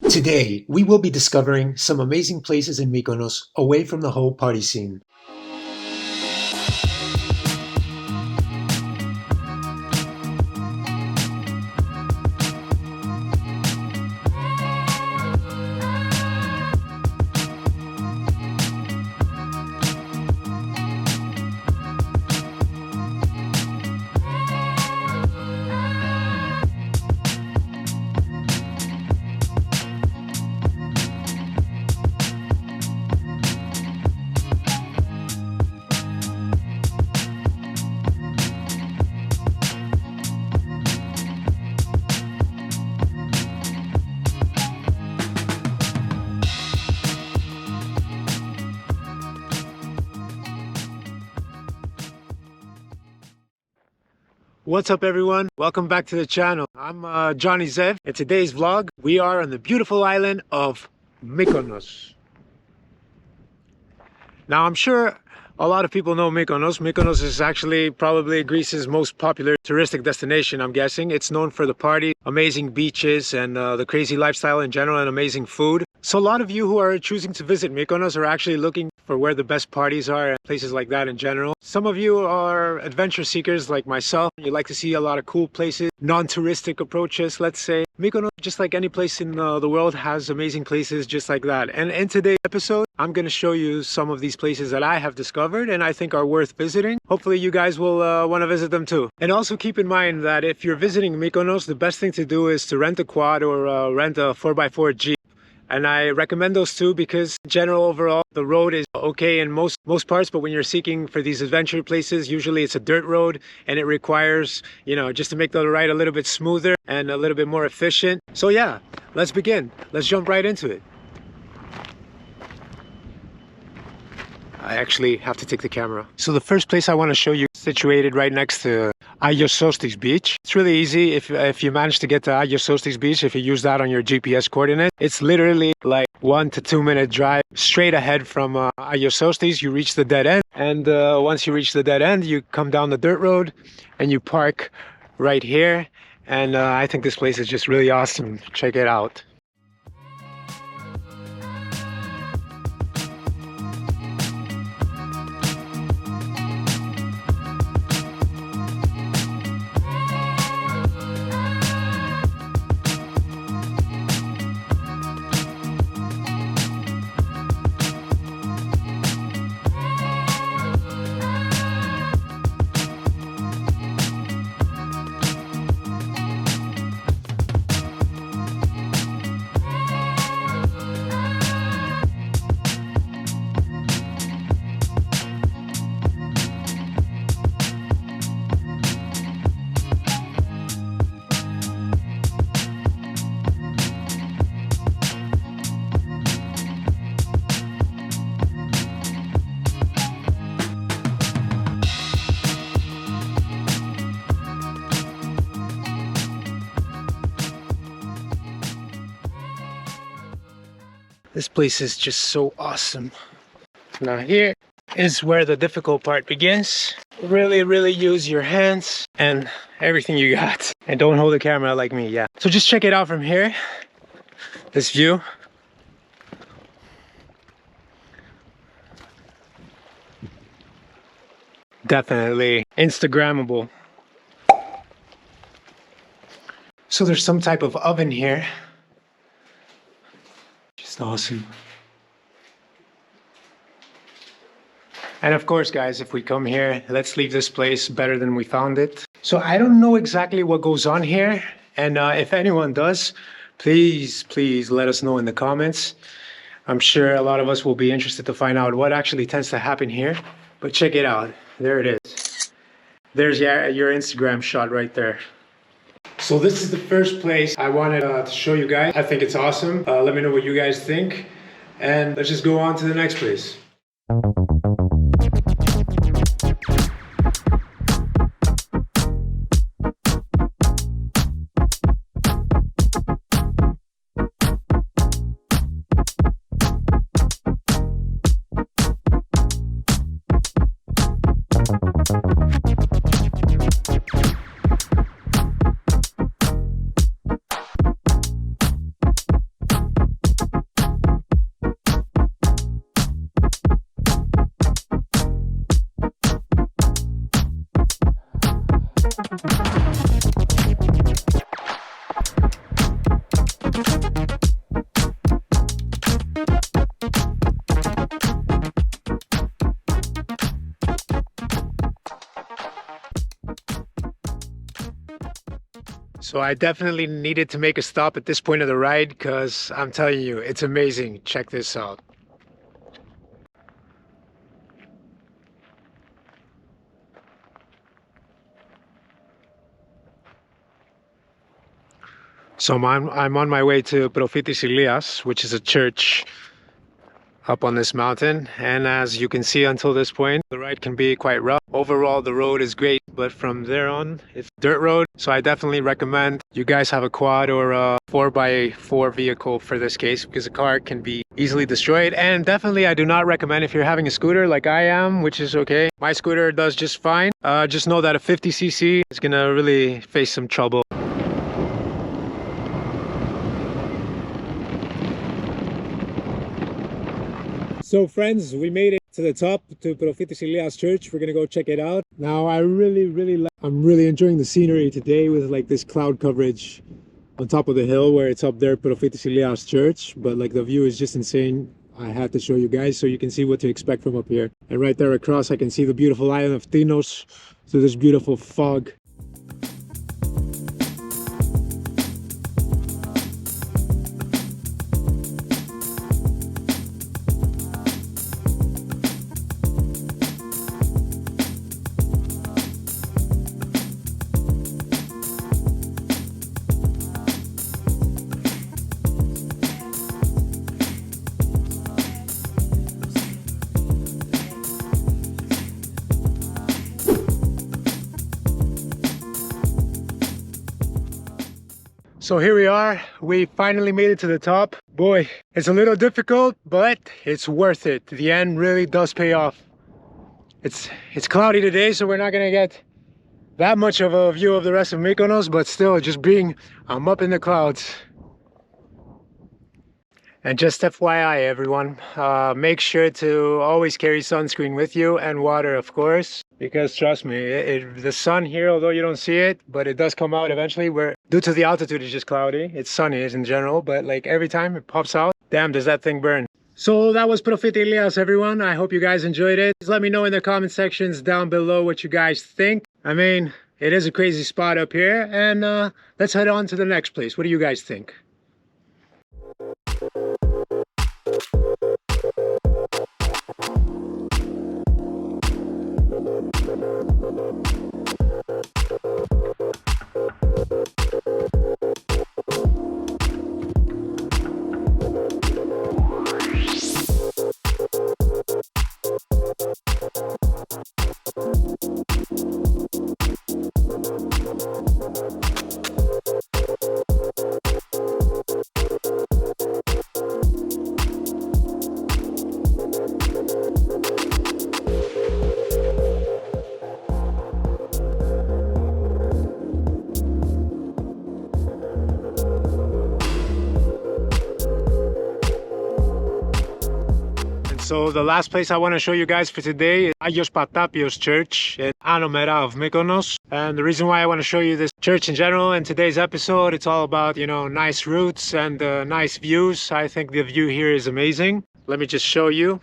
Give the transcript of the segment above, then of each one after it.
Today, we will be discovering some amazing places in Mykonos away from the whole party scene. What's up everyone? Welcome back to the channel. I'm Johnny Zev. In today's vlog, we are on the beautiful island of Mykonos. Now I'm sure a lot of people know Mykonos. Mykonos is actually probably Greece's most popular touristic destination, I'm guessing. It's known for the party, amazing beaches, and the crazy lifestyle in general, and amazing food. So a lot of you who are choosing to visit Mykonos are actually looking for where the best parties are and places like that in general. Some of you are adventure seekers like myself. You like to see a lot of cool places, non-touristic approaches, let's say. Mykonos, just like any place in the world, has amazing places just like that. And in today's episode, I'm going to show you some of these places that I have discovered and I think are worth visiting. Hopefully you guys will want to visit them too. And also keep in mind that if you're visiting Mykonos, the best thing to do is to rent a quad or rent a 4x4 Jeep. And I recommend those two because in general, overall, the road is okay in most parts, but when you're seeking for these adventure places, usually it's a dirt road and it requires, just to make the ride a little bit smoother and a little bit more efficient. So yeah, let's begin. Let's jump right into it. I actually have to take the camera. So the first place I want to show you is situated right next to Sostis Beach. It's really easy if you manage to get to Sostis Beach, if you use that on your GPS coordinate. It's literally like 1 to 2 minute drive straight ahead from Sostis. You reach the dead end, and once you reach the dead end, you come down the dirt road and you park right here. And I think this place is just really awesome. Check it out. This place is just so awesome. Now here is where the difficult part begins. Really use your hands and everything you got. And don't hold the camera like me, yeah. So just check it out from here. This view. Definitely Instagrammable. So there's some type of oven here. Just awesome. And of course, guys, if we come here, let's leave this place better than we found it. So I don't know exactly what goes on here. And if anyone does, please let us know in the comments. I'm sure a lot of us will be interested to find out what actually tends to happen here. But check it out. There it is. There's your Instagram shot right there. So this is the first place I wanted to show you guys. I think it's awesome. Let me know what you guys think. And let's just go on to the next place. So I definitely needed to make a stop at this point of the ride because I'm telling you, it's amazing. Check this out. So I'm on my way to Prophytis Ilias, which is a church up on this mountain, and as you can see, until this point the ride can be quite rough. Overall the road is great, but from there on it's dirt road, so I definitely recommend you guys have a quad or a 4x4 vehicle for this case, because the car can be easily destroyed. And definitely I do not recommend if you're having a scooter like I am, which is okay. My scooter does just fine. Just know that a 50cc is gonna really face some trouble. So friends, we made it to the top, to Prophytis Ilias Church. We're gonna go check it out. Now I'm really enjoying the scenery today with like this cloud coverage on top of the hill where it's up there, Prophytis Ilias Church. But like the view is just insane. I had to show you guys so you can see what to expect from up here. And right there across I can see the beautiful island of Tinos through this beautiful fog. So here we are, we finally made it to the top. Boy, it's a little difficult, but it's worth it. The end really does pay off. It's cloudy today, so we're not gonna get that much of a view of the rest of Mykonos, but still, I'm up in the clouds. And just FYI everyone, make sure to always carry sunscreen with you and water, of course, because trust me, the sun here, although you don't see it, but it does come out eventually. Due to the altitude, it's just cloudy. It's sunny in general, but like every time it pops out, damn, does that thing burn. So that was Prophytis Ilias, everyone. I hope you guys enjoyed it. Just let me know in the comment sections down below what you guys think. I mean, it is a crazy spot up here, and let's head on to the next place. What do you guys think? So the last place I want to show you guys for today is Agios Patapios Church in Anomera of Mykonos. And the reason why I want to show you this church in general in today's episode, it's all about, you know, nice routes and nice views. I think the view here is amazing. Let me just show you.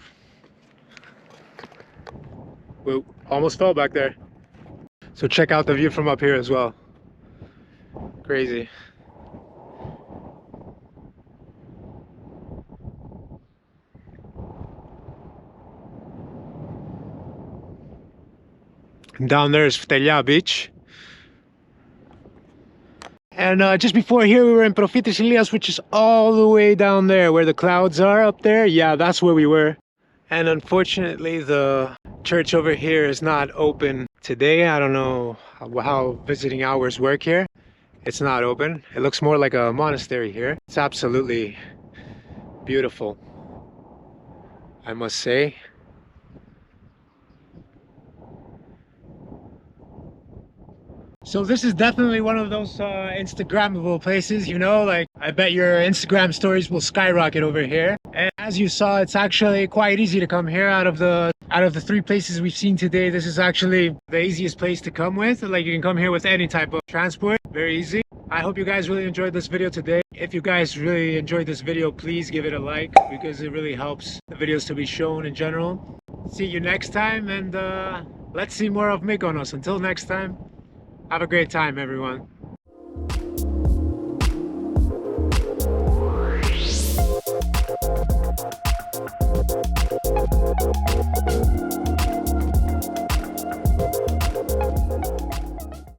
We almost fell back there. So check out the view from up here as well. Crazy. And down there is Ftelia Beach. And just before here we were in Prophytis Ilias, which is all the way down there where the clouds are up there. Yeah, that's where we were. And unfortunately the church over here is not open today. I don't know how visiting hours work here. It's not open. It looks more like a monastery here. It's absolutely beautiful, I must say. So this is definitely one of those Instagrammable places, you know, like I bet your Instagram stories will skyrocket over here. And as you saw, it's actually quite easy to come here. Out of the 3 places we've seen today, this is actually the easiest place to come with. Like you can come here with any type of transport, very easy. I hope you guys really enjoyed this video today. If you guys really enjoyed this video, please give it a like, because it really helps the videos to be shown in general. See you next time, and let's see more of Mykonos. Until next time, have a great time, everyone.